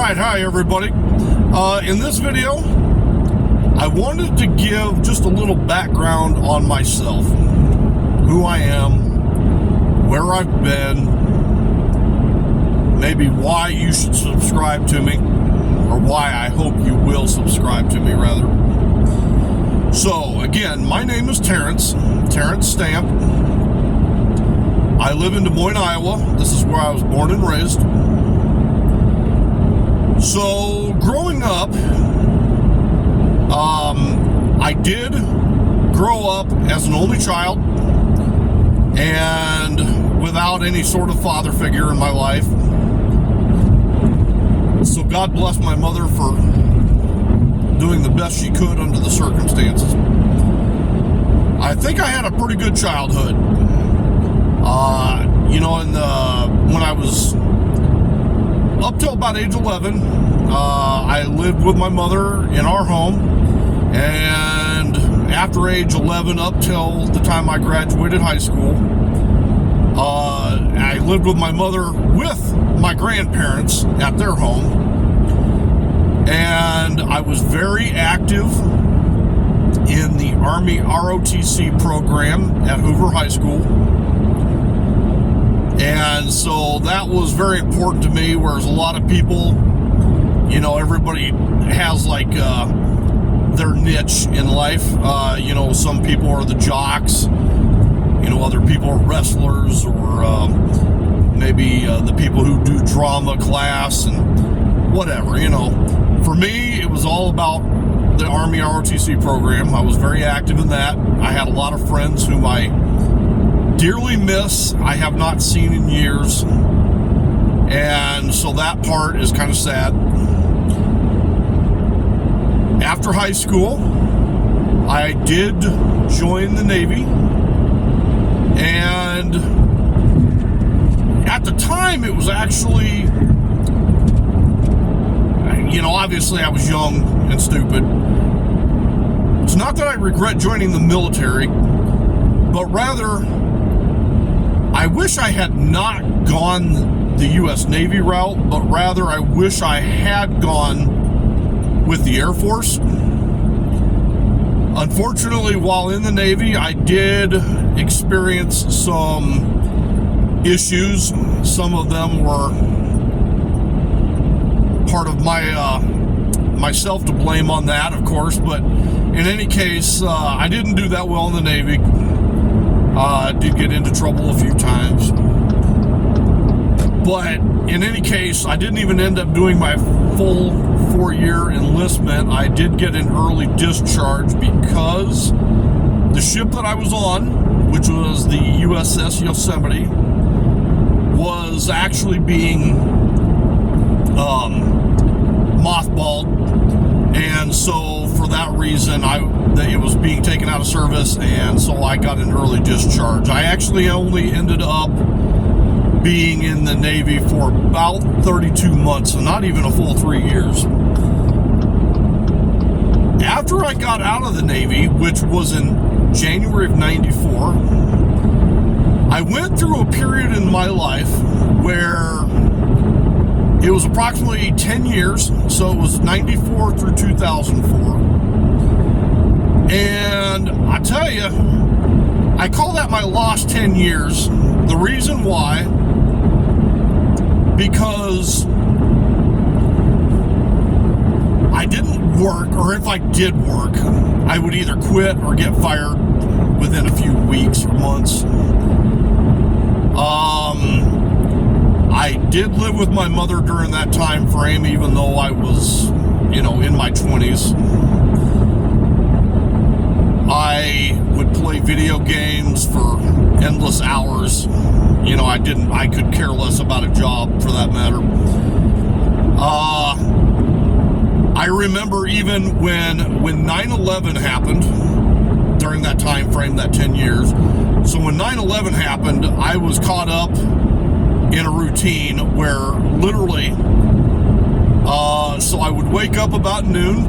right, hi everybody. In this video, I wanted to give just a little background on myself, who I am, where I've been, maybe why you should subscribe to me, or why I hope you will subscribe to me, rather. So, again, my name is Terrence Stamp. I live in Des Moines, Iowa. This is where I was born and raised. So, growing up, I did grow up as an only child and without any sort of father figure in my life. So God bless my mother for doing the best she could under the circumstances. I think I had a pretty good childhood. When I was up till about age 11, I lived with my mother in our home, and after age 11 up till the time I graduated high school, I lived with my mother with my grandparents at their home, and I was very active in the Army ROTC program at Hoover High School. And so that was very important to me, whereas a lot of people, everybody has like their niche in life. Some people are the jocks, other people are wrestlers, or maybe the people who do drama class and whatever, For me, it was all about the Army ROTC program. I was very active in that. I had a lot of friends whom I dearly miss, I have not seen in years, and so that part is kind of sad. After high school, I did join the Navy, and at the time it was actually, obviously I was young and stupid. It's not that I regret joining the military, but rather I wish I had not gone the U.S. Navy route, but rather I wish I had gone with the Air Force. Unfortunately, while in the Navy, I did experience some issues. Some of them were part of myself to blame on that, of course, but in any case, I didn't do that well in the Navy. I did get into trouble a few times. But in any case, I didn't even end up doing my full 4-year enlistment. I did get an early discharge because the ship that I was on, which was the USS Yosemite, was actually being mothballed. And so for that reason, it was being taken out of service, and so I got an early discharge. I actually only ended up being in the Navy for about 32 months, so not even a full 3 years. After I got out of the Navy, which was in January of '94, I went through a period in my life where it was approximately 10 years, so it was 94 through 2004. And I tell you, I call that my lost 10 years. The reason why, because I didn't work, or if I did work, I would either quit or get fired within a few weeks or months. I did live with my mother during that time frame, even though I was, in my 20s. I would play video games for endless hours. I could care less about a job for that matter. I remember even when 9/11 happened, during that time frame, that 10 years. So when 9/11 happened, I was caught up in a routine where literally, so I would wake up about noon.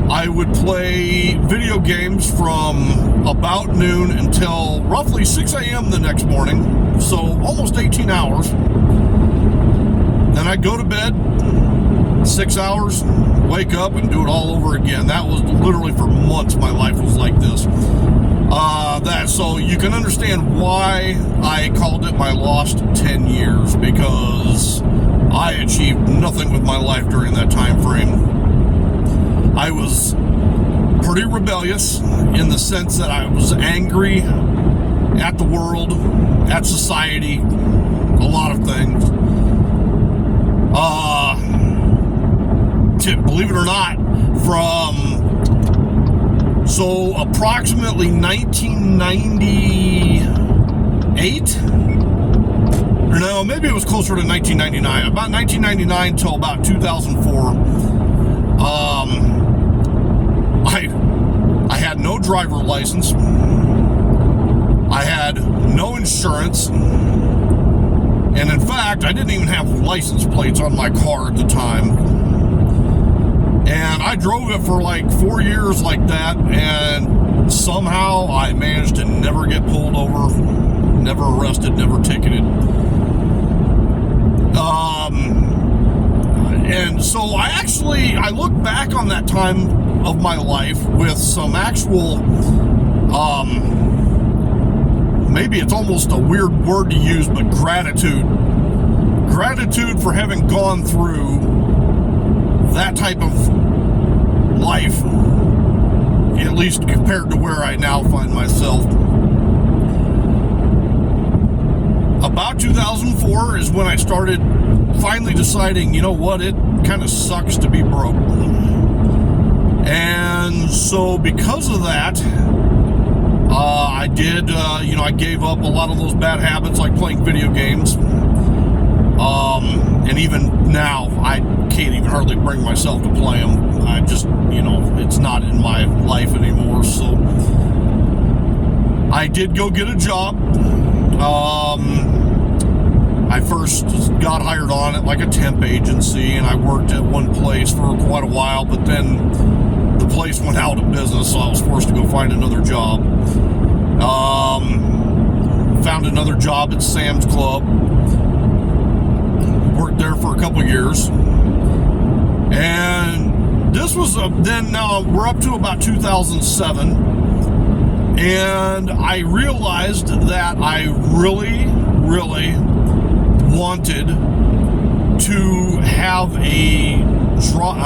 I would play video games from about noon until roughly 6 a.m. the next morning, so almost 18 hours. Then I'd go to bed, 6 hours, wake up and do it all over again. That was literally for months. My life was like this. So you can understand why I called it my lost 10 years, because I achieved nothing with my life during that time frame. I was pretty rebellious in the sense that I was angry at the world, at society, a lot of things. Believe it or not, so approximately 1998, or no, maybe it was closer to 1999. About 1999 till about 2004, I had no driver license. I had no insurance. And in fact, I didn't even have license plates on my car at the time. And I drove it for like 4 years like that, and somehow I managed to never get pulled over, never arrested, never ticketed. And so I look back on that time of my life with some actual, maybe it's almost a weird word to use, but gratitude. Gratitude for having gone through that type of life, at least compared to where I now find myself. About 2004 is when I started finally deciding, you know what, it kind of sucks to be broke. And so because of that, I did, I gave up a lot of those bad habits like playing video games. And even now, I can't even hardly bring myself to play them. I just, it's not in my life anymore. So I did go get a job. I first got hired on at like a temp agency, and I worked at one place for quite a while, but then the place went out of business, so I was forced to go find another job. Found another job at Sam's Club. Worked there for a couple of years. And this was now we're up to about 2007. And I realized that I really, really wanted to have a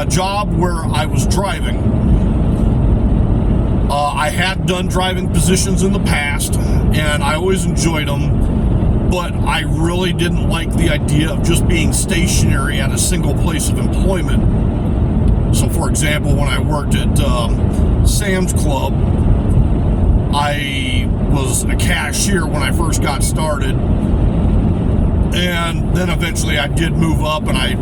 job where I was driving. I had done driving positions in the past, and I always enjoyed them, but I really didn't like the idea of just being stationary at a single place of employment. So, for example, when I worked at Sam's Club, I was a cashier when I first got started, and then eventually I did move up, and I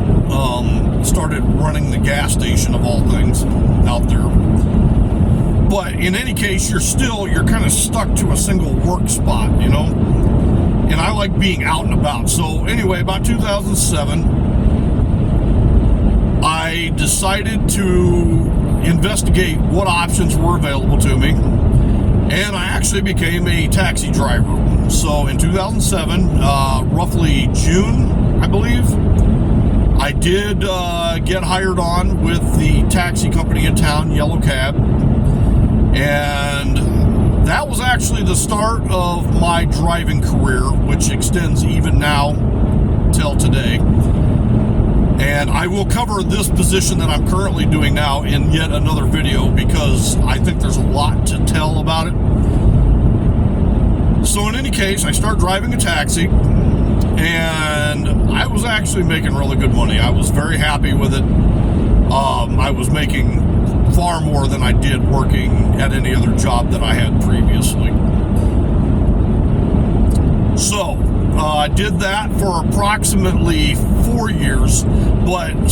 started running the gas station of all things out there. But in any case, you're kind of stuck to a single work spot, and I like being out and about. So anyway, about 2007, I decided to investigate what options were available to me, and I actually became a taxi driver. So in 2007, roughly June, I believe, I did get hired on with the taxi company in town, Yellow Cab, and that was actually the start of my driving career, which extends even now till today. And I will cover this position that I'm currently doing now in yet another video, because I think there's a lot to tell about it. So in any case, I started driving a taxi, and I was actually making really good money. I was very happy with it. I was making far more than I did working at any other job that I had previously. So I did that for approximately 4 years,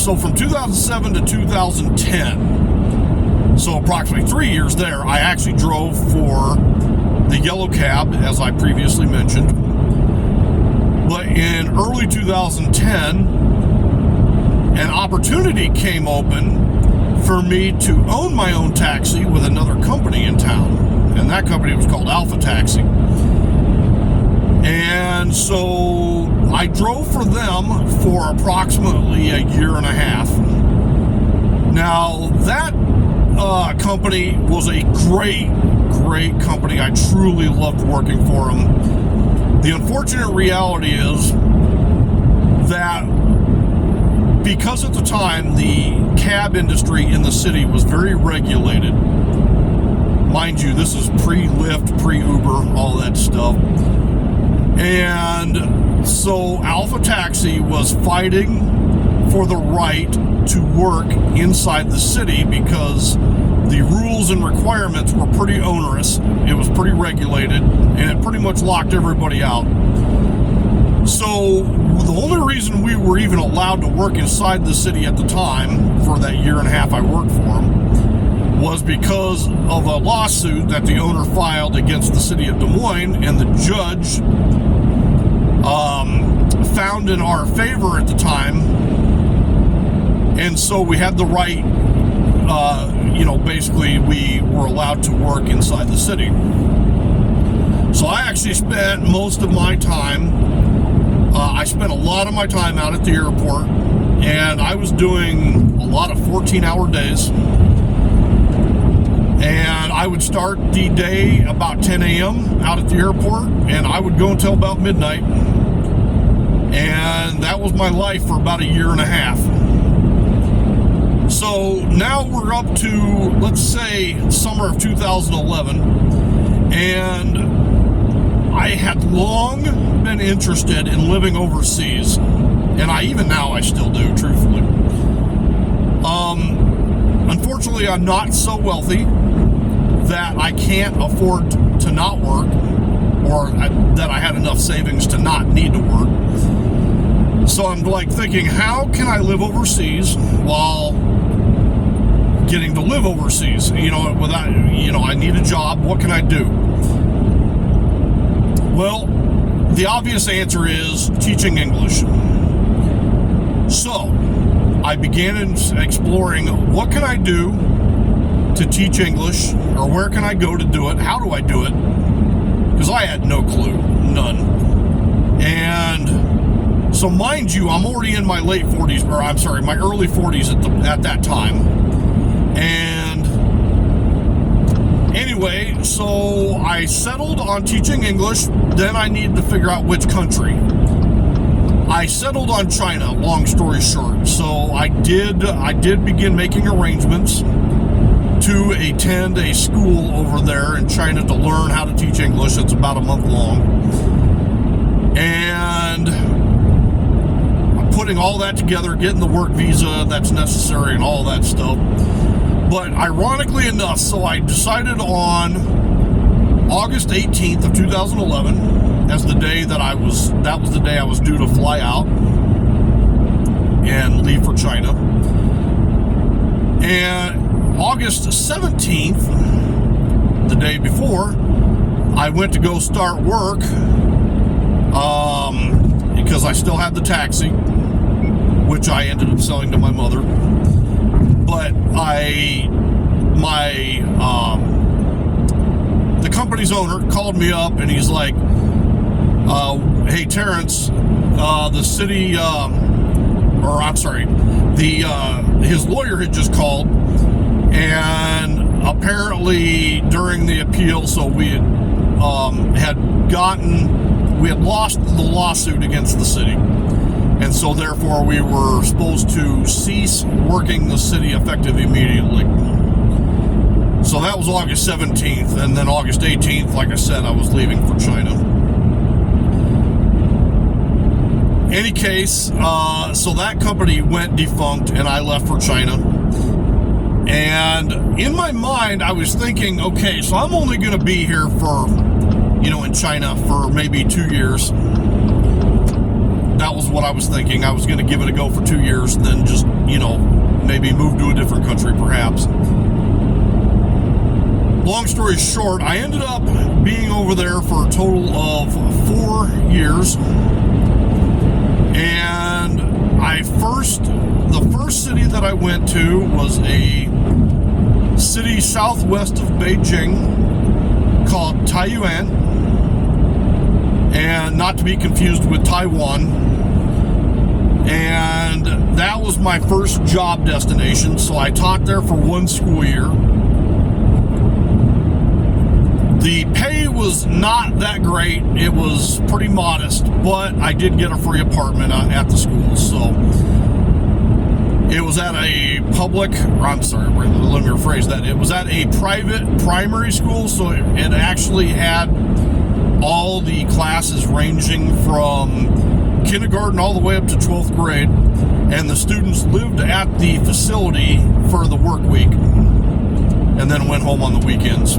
so from 2007 to 2010, so approximately 3 years there, I actually drove for the Yellow Cab, as I previously mentioned. But in early 2010, an opportunity came open for me to own my own taxi with another company in town, and that company was called Alpha Taxi. And so I drove for them for approximately a year and a half. Now, that company was a great company. I truly loved working for them. The unfortunate reality is that because at the time the cab industry in the city was very regulated, mind you, this is pre-Lyft, pre-Uber, all that stuff. And so Alpha Taxi was fighting for the right to work inside the city because the rules and requirements were pretty onerous. It was pretty regulated, and it pretty much locked everybody out. So the only reason we were even allowed to work inside the city at the time, for that year and a half I worked for them, was because of a lawsuit that the owner filed against the city of Des Moines, and the judge found in our favor at the time, and so we had the right, basically we were allowed to work inside the city. So I actually spent most of my time, I spent a lot of my time out at the airport, and I was doing a lot of 14-hour days. And I would start the day about 10 a.m. out at the airport, and I would go until about midnight. And that was my life for about a year and a half. So now we're up to, let's say, summer of 2011, and I had long been interested in living overseas, and even now I still do, truthfully. Unfortunately, I'm not so wealthy that I can't afford to not work, or that I had enough savings to not need to work. So I'm like thinking, how can I live overseas while getting to live overseas? Without, I need a job. What can I do? Well, the obvious answer is teaching English. So I began exploring, what can I do to teach English, or where can I go to do it? How do I do it? Because I had no clue, none. And so mind you, I'm already in my late 40s, or I'm sorry, my early 40s at that time. And anyway, so I settled on teaching English. Then I needed to figure out which country. I settled on China, long story short. So I did begin making arrangements to attend a school over there in China to learn how to teach English. It's about a month long. And I'm putting all that together, getting the work visa that's necessary and all that stuff. But ironically enough, so I decided on August 18th of 2011 as the day that was the day I was due to fly out and leave for China. And August 17th, the day before, I went to go start work because I still had the taxi, which I ended up selling to my mother. But the company's owner called me up and he's like, hey, Terrence, the city, his lawyer had just called, and apparently during the appeal, so we had lost the lawsuit against the city. And so therefore we were supposed to cease working the city effective immediately. So that was August 17th, and then August 18th, like I said, I was leaving for China. Any case, so that company went defunct and I left for China. And in my mind, I was thinking, okay, so I'm only going to be here for, in China for maybe 2 years. That was what I was thinking. I was going to give it a go for 2 years and then just, maybe move to a different country perhaps. Long story short, I ended up being over there for a total of 4 years. And the first city that I went to was a city southwest of Beijing called Taiyuan. and not to be confused with Taiwan. And that was my first job destination. So I taught there for 1 school year. The pay was not that great. It was pretty modest, but I did get a free apartment at the school. So it was at a public, or I'm sorry, let me rephrase that. It was at a private primary school, so it actually had all the classes ranging from kindergarten all the way up to 12th grade, and the students lived at the facility for the work week and then went home on the weekends.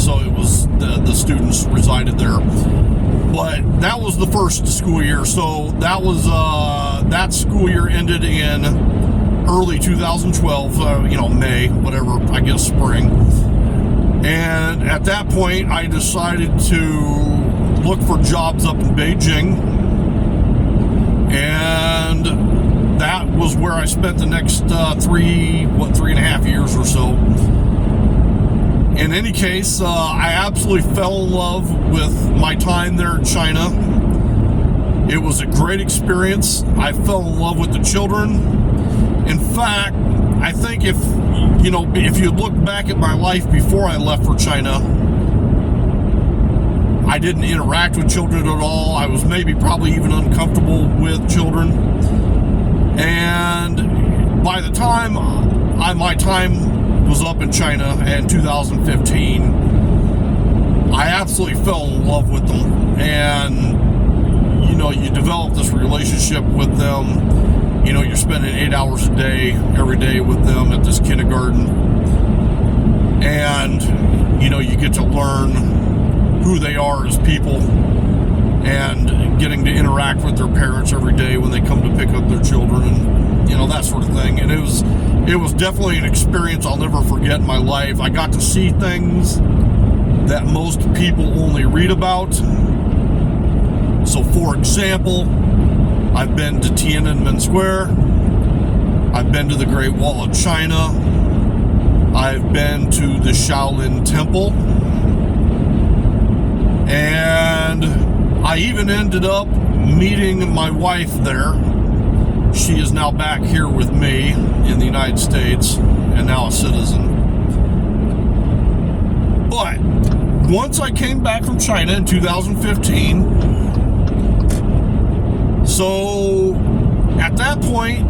So it was the students resided there. But that was the first school year. So that was that school year ended in early 2012, May, whatever, I guess spring. And at that point, I decided to look for jobs up in Beijing. And that was where I spent the next 3.5 years or so. In any case, I absolutely fell in love with my time there in China. It was a great experience. I fell in love with the children. In fact, I think if you look back at my life before I left for China, I didn't interact with children at all. I was probably even uncomfortable with children. And by the time my time was up in China in 2015, I absolutely fell in love with them. And you develop this relationship with them. You're spending 8 hours a day every day with them at this kindergarten, and you get to learn who they are as people, and getting to interact with their parents every day when they come to pick up their children, and that sort of thing. And it was definitely an experience I'll never forget in my life. I got to see things that most people only read about. So, for example, I've been to Tiananmen Square. I've been to the Great Wall of China. I've been to the Shaolin Temple. And I even ended up meeting my wife there. She is now back here with me in the United States and now a citizen. But once I came back from China in 2015, so at that point,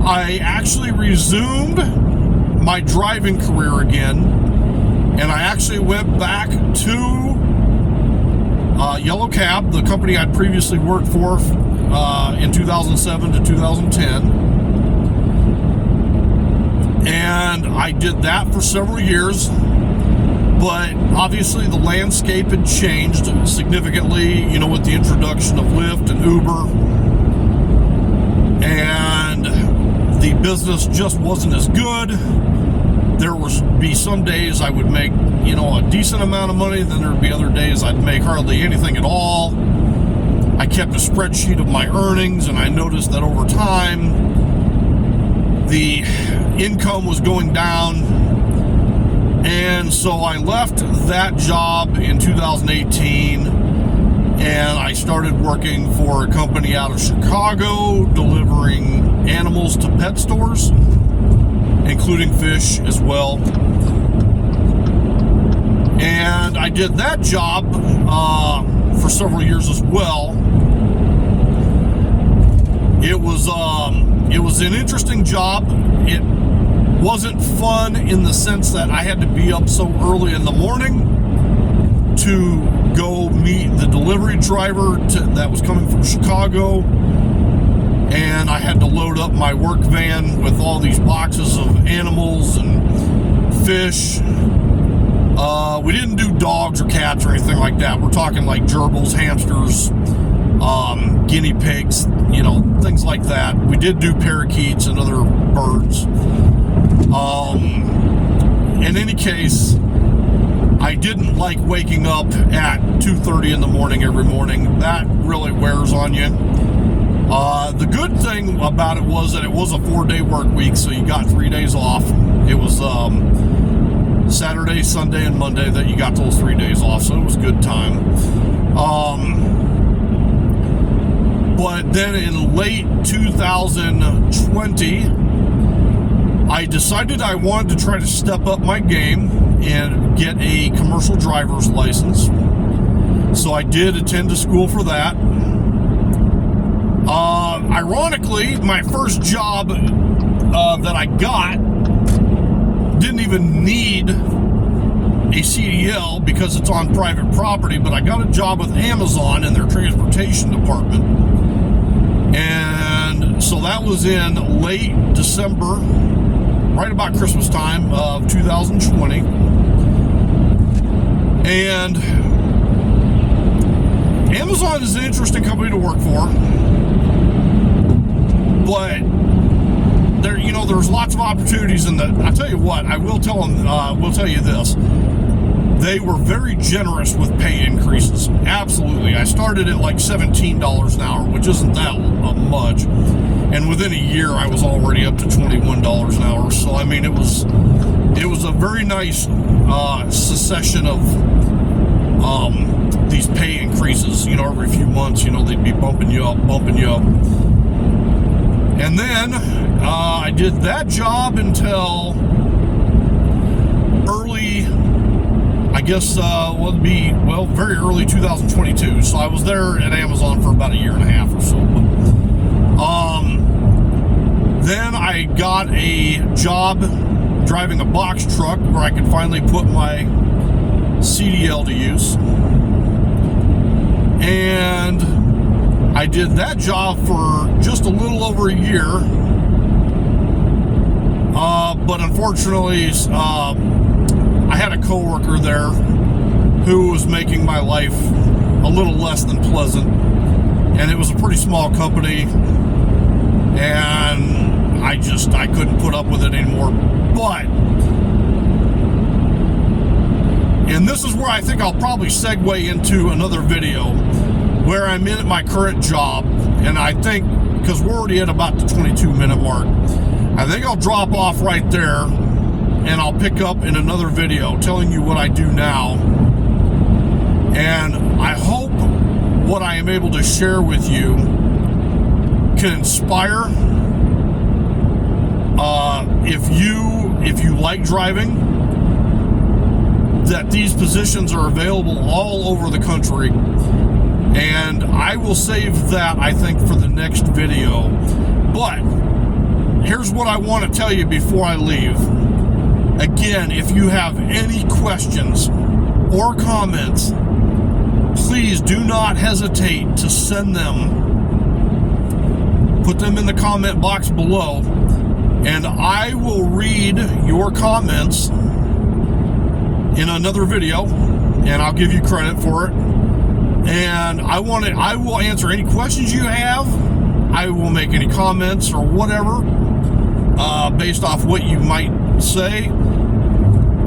I actually resumed my driving career again, and I actually went back to Yellow Cab, the company I'd previously worked for in 2007 to 2010. And I did that for several years, but obviously the landscape had changed significantly, with the introduction of Lyft and Uber, and the business just wasn't as good. There would be some days I would make, a decent amount of money, then there'd be other days I'd make hardly anything at all. I kept a spreadsheet of my earnings, and I noticed that over time, the income was going down. And so I left that job in 2018, and I started working for a company out of Chicago, delivering animals to pet stores, including fish as well. And I did that job for several years as well. It was an interesting job. It wasn't fun in the sense that I had to be up so early in the morning to go meet the delivery driver that was coming from Chicago, and I had to load up my work van with all these boxes of animals and fish. We didn't do dogs or cats or anything like that. We're talking like gerbils, hamsters, guinea pigs, things like that. We did do parakeets and other birds. In any case, I didn't like waking up at 2:30 in the morning every morning. That really wears on you. The good thing about it was that it was a 4-day work week, so you got 3 days off. It was Saturday, Sunday, and Monday that you got those 3 days off, so it was a good time. But then in late 2020, I decided I wanted to try to step up my game and get a commercial driver's license. So I did attend a school for that. Ironically, my first job that I got didn't even need a CDL because it's on private property, but I got a job with Amazon in their transportation department. And so that was in late December, right about Christmas time of 2020. And Amazon is an interesting company to work for, but there's lots of opportunities in that. I tell you what, I will tell you this. They were very generous with pay increases. Absolutely. I started at like $17 an hour, which isn't that much. And within a year, I was already up to $21 an hour. So, I mean, it was a very nice succession of these pay increases. Every few months, they'd be bumping you up. And then I did that job until early, I guess, very early 2022. So I was there at Amazon for about a year and a half or so. Then I got a job driving a box truck where I could finally put my CDL to use. And I did that job for just a little over a year. But unfortunately, I had a coworker there who was making my life a little less than pleasant. And it was a pretty small company. And I couldn't put up with it anymore. But, and this is where I think I'll probably segue into another video where I'm in at my current job, and I think, because we're already at about the 22-minute mark, I think I'll drop off right there, and I'll pick up in another video telling you what I do now. And I hope what I am able to share with you can inspire. If you like driving, that these positions are available all over the country. And I will save that, I think, for the next video. But here's what I want to tell you before I leave. Again, if you have any questions or comments, please do not hesitate to send them. Put them in the comment box below, and I will read your comments in another video, and I'll give you credit for it. And I will answer any questions you have. I will make any comments or whatever based off what you might say.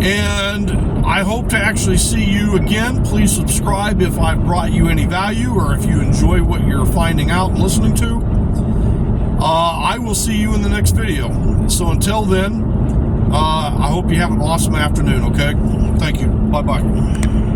And I hope to actually see you again. Please subscribe if I've brought you any value or if you enjoy what you're finding out and listening to. I will see you in the next video. So until then, I hope you have an awesome afternoon, okay? Thank you. Bye-bye.